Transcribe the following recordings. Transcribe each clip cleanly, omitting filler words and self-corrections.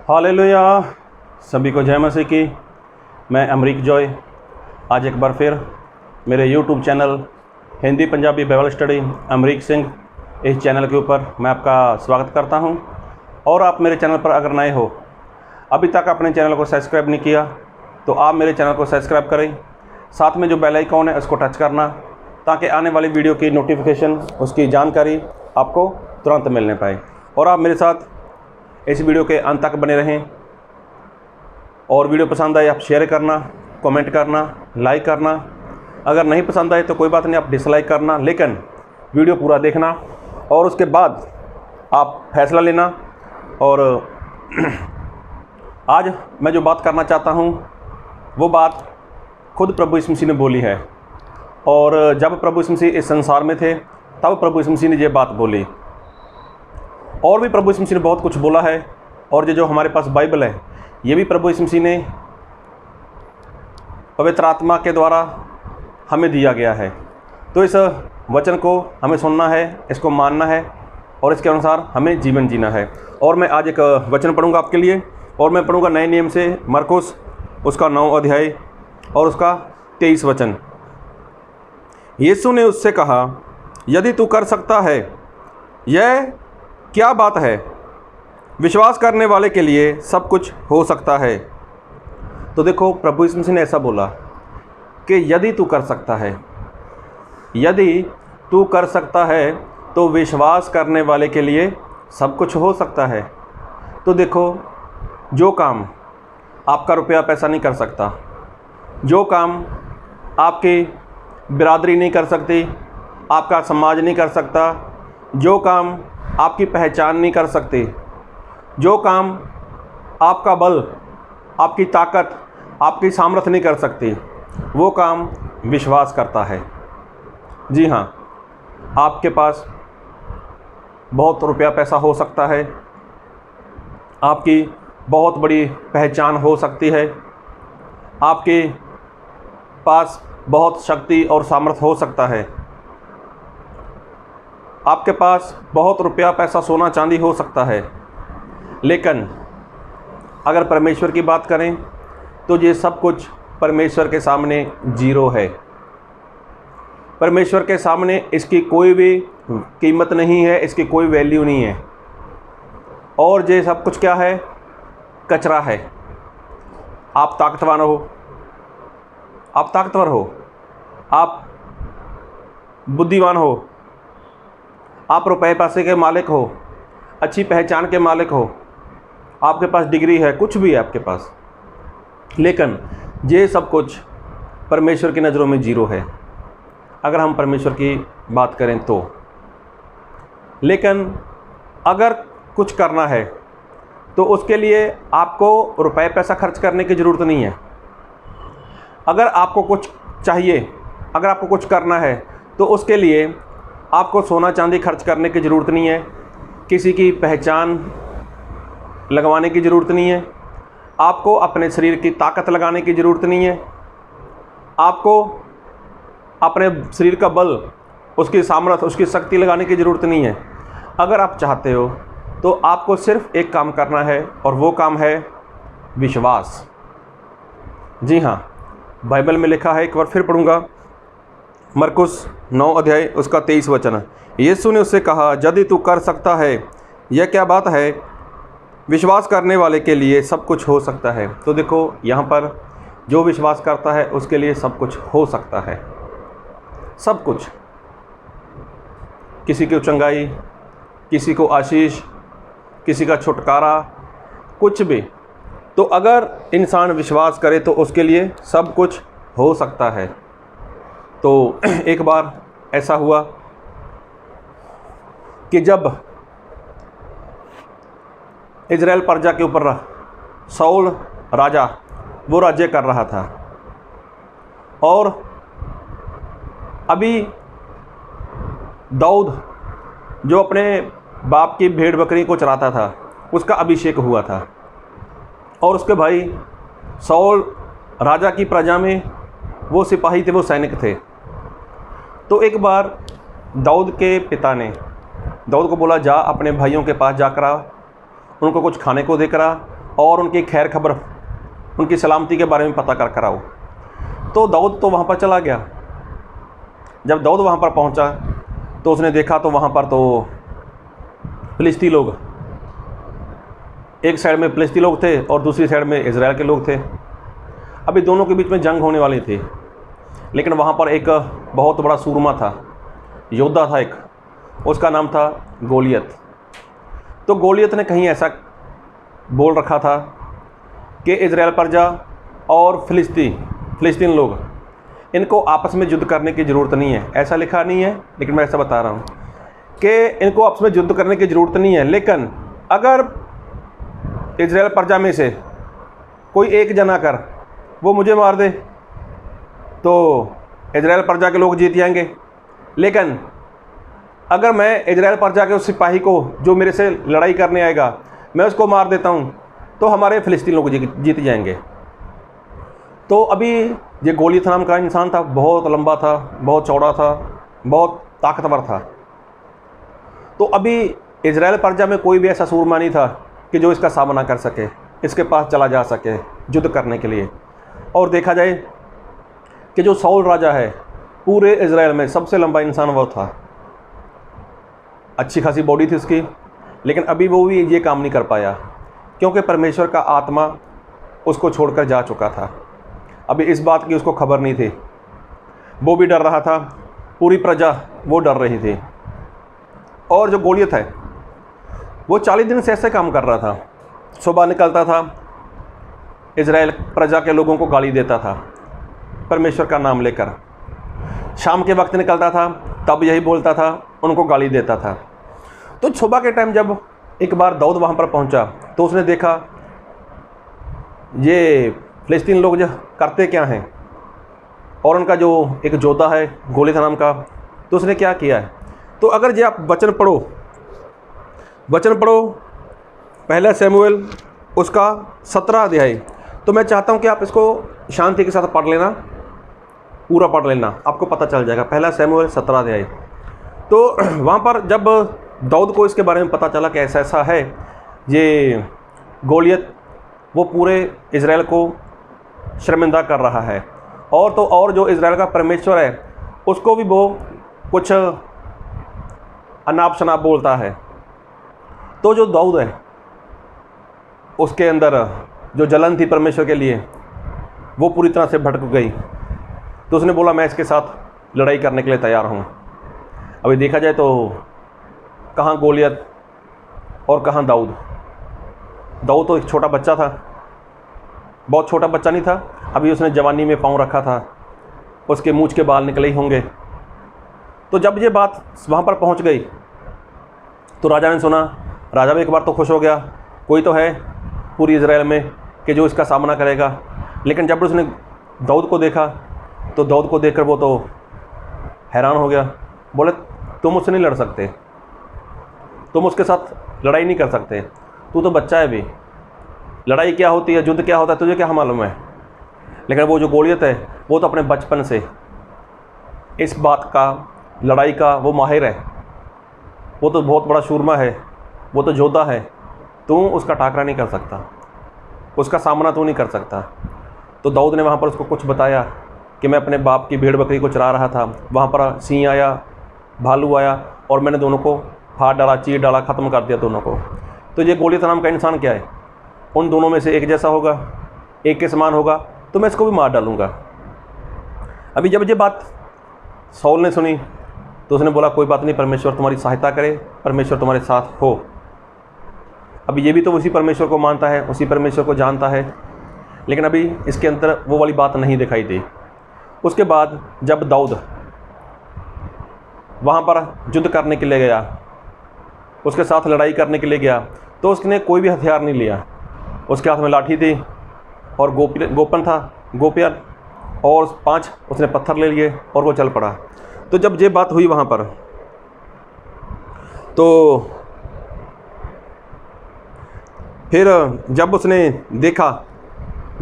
Hallelujah, सभी को जय मसीह की। मैं अमरीक जॉय आज एक बार फिर मेरे YouTube channel Hindi Punjabi Bible study Amrik Singh इस चैनल के ऊपर मैं आपका स्वागत करता हूं। और आप मेरे चैनल पर अगर नए हो, अभी तक अपने चैनल को सब्सक्राइब नहीं किया तो आप मेरे चैनल को सब्सक्राइब करें। साथ में जो बेल आइकॉन है उसको टच करना, ताकि आने वाली वीडियो की नोटिफिकेशन, उसकी जानकारी आपको तुरंत मिलने पाए। और आप मेरे साथ इस वीडियो के अंत तक बने रहें। और वीडियो पसंद आए आप शेयर करना, कमेंट करना, लाइक करना। अगर नहीं पसंद आए तो कोई बात नहीं, आप डिसलाइक करना, लेकिन वीडियो पूरा देखना और उसके बाद आप फैसला लेना। और आज मैं जो बात करना चाहता हूँ वो बात खुद प्रभु यीशु मसीह ने बोली है। और जब प्रभु यीशु मसीह इस संसार में थे तब प्रभु यीशु मसीह ने ये बात बोली। और भी प्रभु यीशु मसीह ने बहुत कुछ बोला है। और ये जो हमारे पास बाइबल है, ये भी प्रभु यीशु मसीह ने पवित्र आत्मा के द्वारा हमें दिया गया है। तो इस वचन को हमें सुनना है, इसको मानना है और इसके अनुसार हमें जीवन जीना है। और मैं आज एक वचन पढ़ूंगा आपके लिए, और मैं पढ़ूंगा नए नियम से मरकुस उसका 9 अध्याय और उसका 23 वचन। यीशु ने उससे कहा, यदि तू कर सकता है, यह क्या बात है? विश्वास करने वाले के लिए सब कुछ हो सकता है। तो देखो, प्रभु यीशु मसीह ने ऐसा बोला कि यदि तू कर सकता है, यदि तू कर सकता है तो विश्वास करने वाले के लिए सब कुछ हो सकता है। तो देखो, जो काम आपका रुपया पैसा नहीं कर सकता, जो काम आपकी बिरादरी नहीं कर सकती, आपका समाज नहीं कर सकता, जो काम आपकी पहचान नहीं कर सकती, जो काम आपका बल, आपकी ताकत, आपकी सामर्थ्य नहीं कर सकती, वो काम विश्वास करता है। जी हाँ, आपके पास बहुत रुपया पैसा हो सकता है, आपकी बहुत बड़ी पहचान हो सकती है, आपके पास बहुत शक्ति और सामर्थ्य हो सकता है, आपके पास बहुत रुपया पैसा सोना चांदी हो सकता है, लेकिन अगर परमेश्वर की बात करें तो ये सब कुछ परमेश्वर के सामने जीरो है। परमेश्वर के सामने इसकी कोई भी कीमत नहीं है, इसकी कोई वैल्यू नहीं है। और ये सब कुछ क्या है? कचरा है। आप ताकतवान हो, आप ताकतवर हो, आप बुद्धिमान हो, आप रुपए पैसे के मालिक हो, अच्छी पहचान के मालिक हो, आपके पास डिग्री है, कुछ भी है आपके पास, लेकिन ये सब कुछ परमेश्वर की नज़रों में जीरो है अगर हम परमेश्वर की बात करें तो। लेकिन अगर कुछ करना है तो उसके लिए आपको रुपए पैसा खर्च करने की ज़रूरत नहीं है। अगर आपको कुछ चाहिए, अगर आपको कुछ करना है तो उसके लिए आपको सोना चांदी खर्च करने की ज़रूरत नहीं है, किसी की पहचान लगवाने की ज़रूरत नहीं है, आपको अपने शरीर की ताकत लगाने की ज़रूरत नहीं है, आपको अपने शरीर का बल, उसकी सामर्थ्य, उसकी शक्ति लगाने की ज़रूरत नहीं है। अगर आप चाहते हो तो आपको सिर्फ एक काम करना है और वो काम है विश्वास। जी हाँ, बाइबल में लिखा है, एक बार फिर पढ़ूँगा, मरकुस 9 अध्याय उसका 23 वचन। यीशु ने उससे कहा, यदि तू कर सकता है, यह क्या बात है? विश्वास करने वाले के लिए सब कुछ हो सकता है। तो देखो, यहाँ पर जो विश्वास करता है उसके लिए सब कुछ हो सकता है, सब कुछ। किसी की चंगाई, किसी को आशीष, किसी का छुटकारा, कुछ भी। तो अगर इंसान विश्वास करे तो उसके लिए सब कुछ हो सकता है। तो एक बार ऐसा हुआ कि जब इजराइल प्रजा के ऊपर शाऊल राजा वो राज्य कर रहा था, और अभी दाऊद जो अपने बाप की भेड़ बकरी को चराता था, उसका अभिषेक हुआ था, और उसके भाई शाऊल राजा की प्रजा में वो सिपाही थे, वो सैनिक थे। तो एक बार दाऊद के पिता ने दाऊद को बोला, जा अपने भाइयों के पास जाकर आ, उनको कुछ खाने को देकर आ और उनकी खैर खबर, उनकी सलामती के बारे में पता कर कर आओ। तो दाऊद तो वहाँ पर चला गया। जब दाऊद वहाँ पर पहुँचा तो उसने देखा तो वहाँ पर तो फिलिस्ती लोग, एक साइड में फिलिस्ती लोग थे और दूसरी साइड में इज़राइल के लोग थे। अभी दोनों के बीच में जंग होने वाली थी, लेकिन वहाँ पर एक बहुत बड़ा सूरमा था, योद्धा था एक, उसका नाम था गोलियत। तो गोलियत ने कहीं ऐसा बोल रखा था कि इज़राइल प्रजा और फिलिस्तीन लोग, इनको आपस में युद्ध करने की ज़रूरत नहीं है। ऐसा लिखा नहीं है, लेकिन मैं ऐसा बता रहा हूँ कि इनको आपस में युद्ध करने की ज़रूरत नहीं है, लेकिन अगर इज़राइल प्रजा में से कोई एक जना कर वो मुझे मार दे तो इज़राइल प्रजा के लोग जीत जाएंगे। लेकिन अगर मैं इज़राइल प्रजा के उस सिपाही को जो मेरे से लड़ाई करने आएगा, मैं उसको मार देता हूँ तो हमारे फिलिस्तीन लोग जीत जाएंगे। तो अभी ये गोलियत नाम का इंसान था, बहुत लंबा था, बहुत चौड़ा था, बहुत ताकतवर था। तो अभी इज़राइल प्रजा में कोई भी ऐसा सूरमा नहीं था कि जो इसका सामना कर सके, इसके पास चला जा सके युद्ध करने के लिए। और देखा जाए कि जो शाऊल राजा है, पूरे इज़राइल में सबसे लंबा इंसान वो था, अच्छी खासी बॉडी थी उसकी, लेकिन अभी वो भी ये काम नहीं कर पाया क्योंकि परमेश्वर का आत्मा उसको छोड़कर जा चुका था। अभी इस बात की उसको खबर नहीं थी, वो भी डर रहा था, पूरी प्रजा वो डर रही थी। और जो गोलियत है वो 40 दिन से ऐसे काम कर रहा था। सुबह निकलता था, इज़राइल प्रजा के लोगों को गाली देता था परमेश्वर का नाम लेकर। शाम के वक्त निकलता था, तब यही बोलता था, उनको गाली देता था। तो सुबह के टाइम जब एक बार दाऊद वहाँ पर पहुँचा तो उसने देखा ये फिलिस्तीन लोग जो करते क्या हैं, और उनका जो एक योद्धा है गोलियत नाम का, तो उसने क्या किया है। तो अगर जे आप वचन पढ़ो पहला शमूएल उसका 17 अध्याय, तो मैं चाहता हूं कि आप इसको शांति के साथ पढ़ लेना, पूरा पढ़ लेना, आपको पता चल जाएगा। पहला शमूएल 17 अध्याय। तो वहाँ पर जब दाऊद को इसके बारे में पता चला कि ऐसा ऐसा है, ये गोलियत वो पूरे इज़राइल को शर्मिंदा कर रहा है, और जो इज़राइल का परमेश्वर है उसको भी वो कुछ अनाप शनाप बोलता है। तो जो दाऊद है उसके अंदर जो जलन थी परमेश्वर के लिए, वो पूरी तरह से भटक गई। तो उसने बोला, मैं इसके साथ लड़ाई करने के लिए तैयार हूँ। अभी देखा जाए तो कहाँ गोलियत और कहाँ दाऊद। दाऊद तो एक छोटा बच्चा था, बहुत छोटा बच्चा नहीं था, अभी उसने जवानी में पाँव रखा था, उसके मूंछ के बाल निकले ही होंगे। तो जब ये बात वहाँ पर पहुँच गई तो राजा ने सुना। राजा भी एक बार तो खुश हो गया, कोई तो है पूरी इज़राइल में कि जो इसका सामना करेगा। लेकिन जब उसने दाऊद को देखा तो दाऊद को देखकर वो तो हैरान हो गया। बोले, तुम उससे नहीं लड़ सकते, तुम उसके साथ लड़ाई नहीं कर सकते, तू तो बच्चा है भी, लड़ाई क्या होती है, युद्ध क्या होता है, तुझे क्या मालूम है। लेकिन वो जो गोलियत है वो तो अपने बचपन से इस बात का, लड़ाई का वो माहिर है, वो तो बहुत बड़ा शूरमा है, वो तो योद्धा है, तू उसका टाकरा नहीं कर सकता, उसका सामना तू नहीं कर सकता। तो दाऊद ने वहाँ पर उसको कुछ बताया कि मैं अपने बाप की भेड़ बकरी को चरा रहा था, वहाँ पर सिंह आया, भालू आया, और मैंने दोनों को फाड़ डाला, चीर डाला, ख़त्म कर दिया दोनों को। तो ये गोलियत नाम का इंसान क्या है, उन दोनों में से एक जैसा होगा, एक के समान होगा, तो मैं इसको भी मार डालूँगा। अभी जब ये बात शाऊल ने सुनी तो उसने बोला, कोई बात नहीं, परमेश्वर तुम्हारी सहायता करे, परमेश्वर तुम्हारे साथ हो। अभी ये भी तो उसी परमेश्वर को मानता है, उसी परमेश्वर को जानता है, लेकिन अभी इसके अंदर वो वाली बात नहीं दिखाई दी। उसके बाद जब दाऊद वहाँ पर युद्ध करने के लिए गया, उसके साथ लड़ाई करने के लिए गया, तो उसने कोई भी हथियार नहीं लिया। उसके हाथ में लाठी थी और गोपन था, गोपिया, और 5 उसने पत्थर ले लिए और वो चल पड़ा। तो जब ये बात हुई वहाँ पर, तो फिर जब उसने देखा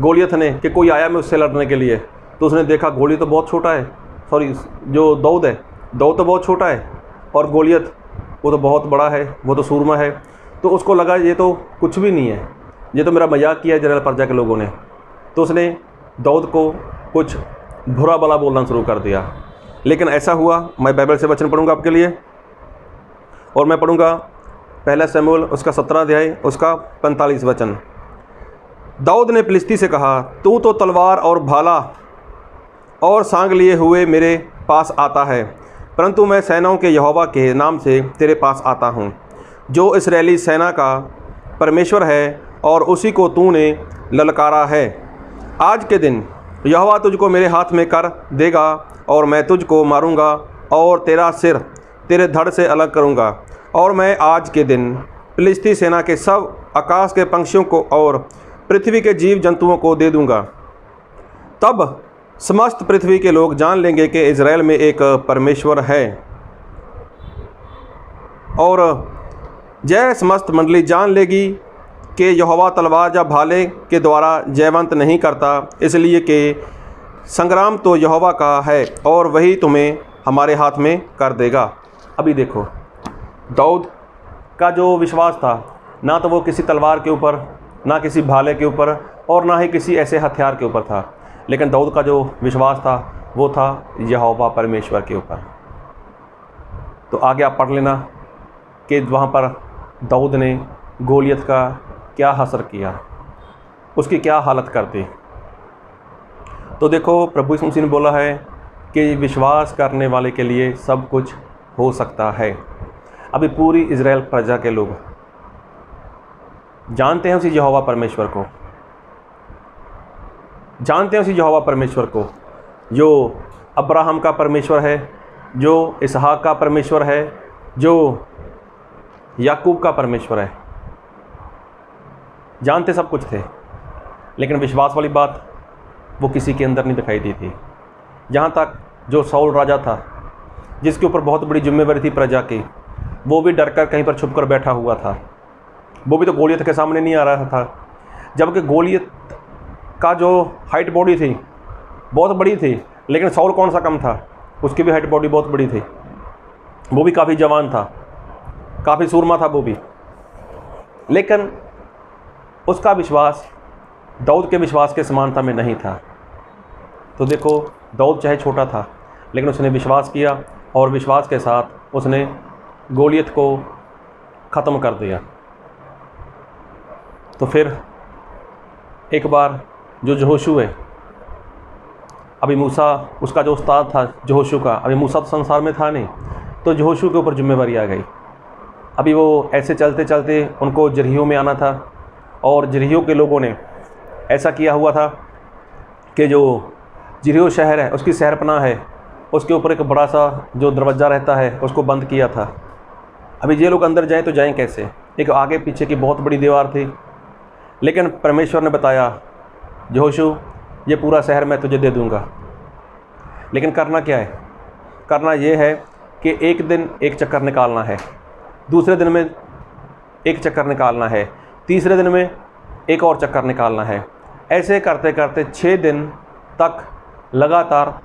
गोलियत ने कि कोई आया मैं उससे लड़ने के लिए, तो उसने देखा गोलियत तो बहुत छोटा है, सॉरी जो दाऊद है, दाऊद तो बहुत छोटा है और गोलियत वो तो बहुत बड़ा है, वो तो सूरमा है। तो उसको लगा ये तो कुछ भी नहीं है, ये तो मेरा मजाक किया है जनरल प्रजा के लोगों ने। तो उसने दाऊद को कुछ बुरा भला बोलना शुरू कर दिया। लेकिन ऐसा हुआ, मैं बाइबल से वचन पढ़ूंगा आपके लिए, और मैं पढ़ूंगा पहला शमूएल उसका 17 अध्याय उसका 45 वचन। दाऊद ने फिलिस्ती से कहा, तू तो तलवार और भाला और सांग लिए हुए मेरे पास आता है, परंतु मैं सेनाओं के यहोवा के नाम से तेरे पास आता हूँ, जो इस्राएली सेना का परमेश्वर है, और उसी को तूने ललकारा है। आज के दिन यहोवा तुझको मेरे हाथ में कर देगा, और मैं तुझको मारूंगा और तेरा सिर तेरे धड़ से अलग करूंगा। और मैं आज के दिन फिलिस्ती सेना के सब आकाश के पंछियों को और पृथ्वी के जीव जंतुओं को दे दूंगा। तब समस्त पृथ्वी के लोग जान लेंगे कि इज़राइल में एक परमेश्वर है, और जय समस्त मंडली जान लेगी कि यहोवा तलवार या भाले के द्वारा जयवंत नहीं करता, इसलिए कि संग्राम तो यहोवा का है और वही तुम्हें हमारे हाथ में कर देगा। अभी देखो, दाऊद का जो विश्वास था, ना तो वो किसी तलवार के ऊपर, ना किसी भाले के ऊपर, और ना ही किसी ऐसे हथियार के ऊपर था, लेकिन दाऊद का जो विश्वास था वो था यहोवा परमेश्वर के ऊपर। तो आगे आप पढ़ लेना कि वहाँ पर दाऊद ने गोलियत का क्या हसर किया, उसकी क्या हालत कर दी। तो देखो, प्रभु यीशु मसीह ने बोला है कि विश्वास करने वाले के लिए सब कुछ हो सकता है। अभी पूरी इज़राइल प्रजा के लोग जानते हैं उसी यहोवा परमेश्वर को, जानते हैं उसी यहोवा परमेश्वर को जो अब्राहम का परमेश्वर है, जो इसहाक का परमेश्वर है, जो याकूब का परमेश्वर है। जानते सब कुछ थे, लेकिन विश्वास वाली बात वो किसी के अंदर नहीं दिखाई दी थी। जहाँ तक जो शाऊल राजा था, जिसके ऊपर बहुत बड़ी जिम्मेवारी थी प्रजा की, वो भी डर कर कहीं पर छुप कर बैठा हुआ था। वो भी तो गोलियत के सामने नहीं आ रहा था, जबकि गोलियत का जो हाइट बॉडी थी बहुत बड़ी थी, लेकिन शाऊल कौन सा कम था, उसकी भी हाइट बॉडी बहुत बड़ी थी। वो भी काफ़ी जवान था, काफ़ी सूरमा था वो भी, लेकिन उसका विश्वास दाऊद के विश्वास के समानता में नहीं था। तो देखो, दाऊद चाहे छोटा था, लेकिन उसने विश्वास किया, और विश्वास के साथ उसने गोलियत को ख़त्म कर दिया। तो फिर एक बार जो यहोशू है, अभी मूसा उसका जो उस्ताद था यहोशू का, अभी मूसा तो संसार में था नहीं, तो यहोशू के ऊपर जिम्मेवारी आ गई। अभी वो ऐसे चलते चलते उनको जरीहो में आना था, और जरीहो के लोगों ने ऐसा किया हुआ था कि जो जरीहो शहर है उसकी शहरपनाह है, उसके ऊपर एक बड़ा सा जो दरवाज़ा रहता है उसको बंद किया था। अभी ये लोग अंदर जाएं तो जाएं कैसे, एक आगे पीछे की बहुत बड़ी दीवार थी। लेकिन परमेश्वर ने बताया, यहोशू ये पूरा शहर मैं तुझे दे दूंगा, लेकिन करना क्या है, करना ये है कि एक दिन एक चक्कर निकालना है, दूसरे दिन में एक चक्कर निकालना है, तीसरे दिन में एक और चक्कर निकालना है। ऐसे करते करते 6 दिन तक लगातार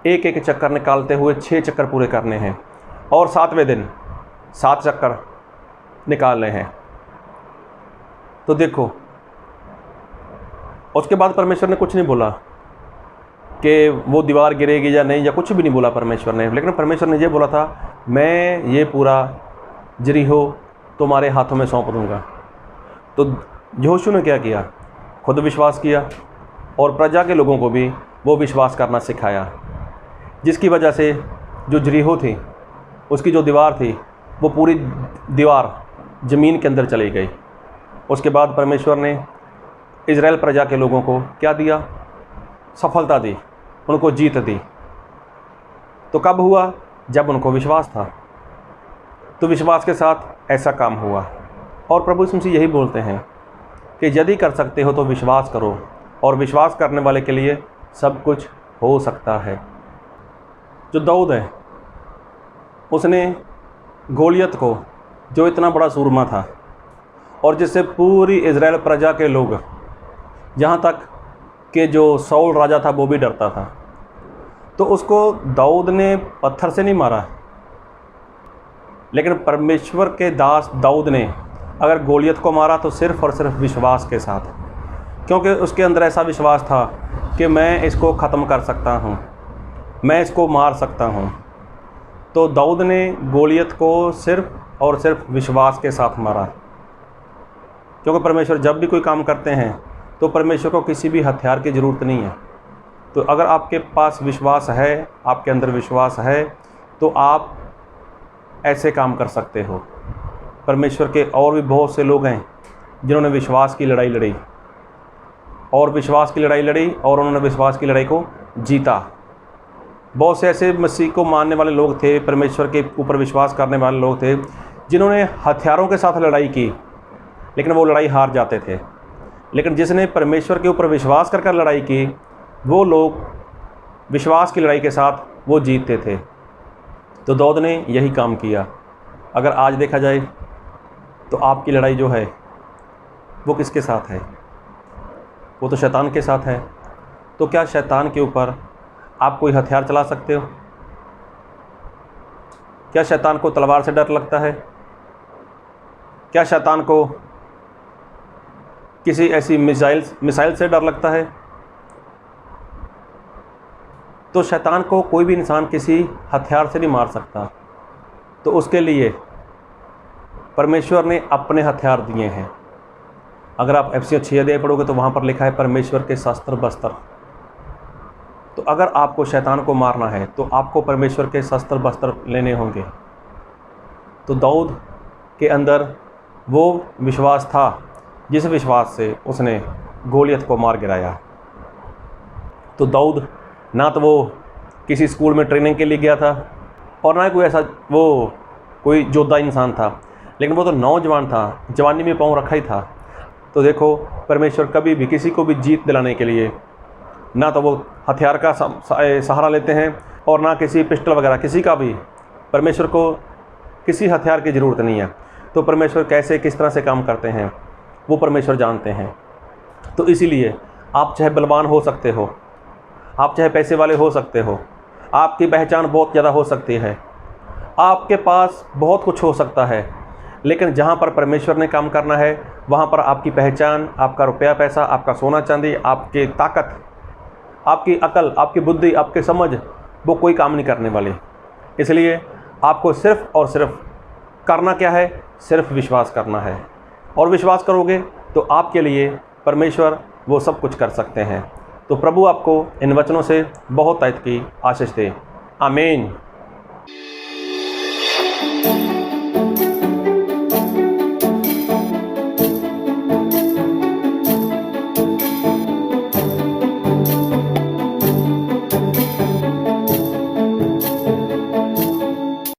एक एक चक्कर निकालते हुए 6 चक्कर पूरे करने हैं, और 7वें दिन 7 चक्कर निकालने हैं। तो देखो, उसके बाद परमेश्वर ने कुछ नहीं बोला कि वो दीवार गिरेगी या नहीं, या कुछ भी नहीं बोला परमेश्वर ने। लेकिन परमेश्वर ने ये बोला था, मैं ये पूरा जरीहो तुम्हारे हाथों में सौंप दूंगा। तो यहोशू ने क्या किया, खुद विश्वास किया, और प्रजा के लोगों को भी वो विश्वास करना सिखाया, जिसकी वजह से जो जरीहो थी उसकी जो दीवार थी वो पूरी दीवार ज़मीन के अंदर चली गई। उसके बाद परमेश्वर ने इज़राइल प्रजा के लोगों को क्या दिया, सफलता दी, उनको जीत दी। तो कब हुआ, जब उनको विश्वास था। तो विश्वास के साथ ऐसा काम हुआ। और प्रभु यीशु मसीह यही बोलते हैं कि यदि कर सकते हो तो विश्वास करो, और विश्वास करने वाले के लिए सब कुछ हो सकता है। जो दाऊद है, उसने गोलियत को, जो इतना बड़ा सूरमा था और जिससे पूरी इज़राइल प्रजा के लोग, यहाँ तक कि जो साउल राजा था वो भी डरता था, तो उसको दाऊद ने पत्थर से नहीं मारा, लेकिन परमेश्वर के दास दाऊद ने अगर गोलियत को मारा तो सिर्फ़ और सिर्फ विश्वास के साथ, क्योंकि उसके अंदर ऐसा विश्वास था कि मैं इसको ख़त्म कर सकता हूँ, मैं इसको मार सकता हूँ। तो दाऊद ने गोलियत को सिर्फ़ और सिर्फ विश्वास के साथ मारा, क्योंकि परमेश्वर जब भी कोई काम करते हैं तो परमेश्वर को किसी भी हथियार की ज़रूरत नहीं है। तो अगर आपके पास विश्वास है, आपके अंदर विश्वास है, तो आप ऐसे काम कर सकते हो। परमेश्वर के और भी बहुत से लोग हैं जिन्होंने विश्वास की लड़ाई लड़ी और विश्वास की लड़ाई लड़ी और उन्होंने विश्वास की लड़ाई को जीता। बहुत से ऐसे मसीह को मानने वाले लोग थे, परमेश्वर के ऊपर विश्वास करने वाले लोग थे, जिन्होंने हथियारों के साथ लड़ाई की, लेकिन वो लड़ाई हार जाते थे। लेकिन जिसने परमेश्वर के ऊपर विश्वास कर लड़ाई की, वो लोग विश्वास की लड़ाई के साथ वो जीतते थे। तो दाऊद ने यही काम किया। अगर आज देखा जाए तो आपकी लड़ाई जो है वो किसके साथ है? वो तो शैतान के साथ है। तो क्या शैतान के ऊपर आप कोई हथियार चला सकते हो? क्या शैतान को तलवार से डर लगता है? क्या शैतान को किसी ऐसी मिसाइल से डर लगता है? तो शैतान को कोई भी इंसान किसी हथियार से नहीं मार सकता। तो उसके लिए परमेश्वर ने अपने हथियार दिए हैं। अगर आप एफएसियों 6 अध्याय पढ़ोगे तो वहाँ पर लिखा है परमेश्वर के शस्त्र बस्त्र। तो अगर आपको शैतान को मारना है तो आपको परमेश्वर के शस्त्र बस्त्र लेने होंगे। तो दाऊद के अंदर वो विश्वास था जिस विश्वास से उसने गोलियत को मार गिराया। तो दाऊद ना तो वो किसी स्कूल में ट्रेनिंग के लिए गया था और ना कोई ऐसा वो कोई योद्धा इंसान था, लेकिन वो तो नौजवान था, जवानी में पाँव रखा ही था। तो देखो, परमेश्वर कभी भी किसी को भी जीत दिलाने के लिए ना तो वो हथियार का सहारा लेते हैं और ना किसी पिस्टल वगैरह किसी का भी। परमेश्वर को किसी हथियार की ज़रूरत नहीं है। तो परमेश्वर कैसे किस तरह से काम करते हैं वो परमेश्वर जानते हैं। तो इसीलिए आप चाहे बलवान हो सकते हो, आप चाहे पैसे वाले हो सकते हो, आपकी पहचान बहुत ज़्यादा हो सकती है, आपके पास बहुत कुछ हो सकता है, लेकिन जहाँ पर परमेश्वर ने काम करना है वहाँ पर आपकी पहचान, आपका रुपया पैसा, आपका सोना चांदी, आपकी ताकत, आपकी अकल, आपकी बुद्धि, आपकी समझ, वो कोई काम नहीं करने वाली। इसलिए आपको सिर्फ़ और सिर्फ करना क्या है? सिर्फ विश्वास करना है। और विश्वास करोगे तो आपके लिए परमेश्वर वो सब कुछ कर सकते हैं। तो प्रभु आपको इन वचनों से बहुत ताकत की आशीष दे। आमीन।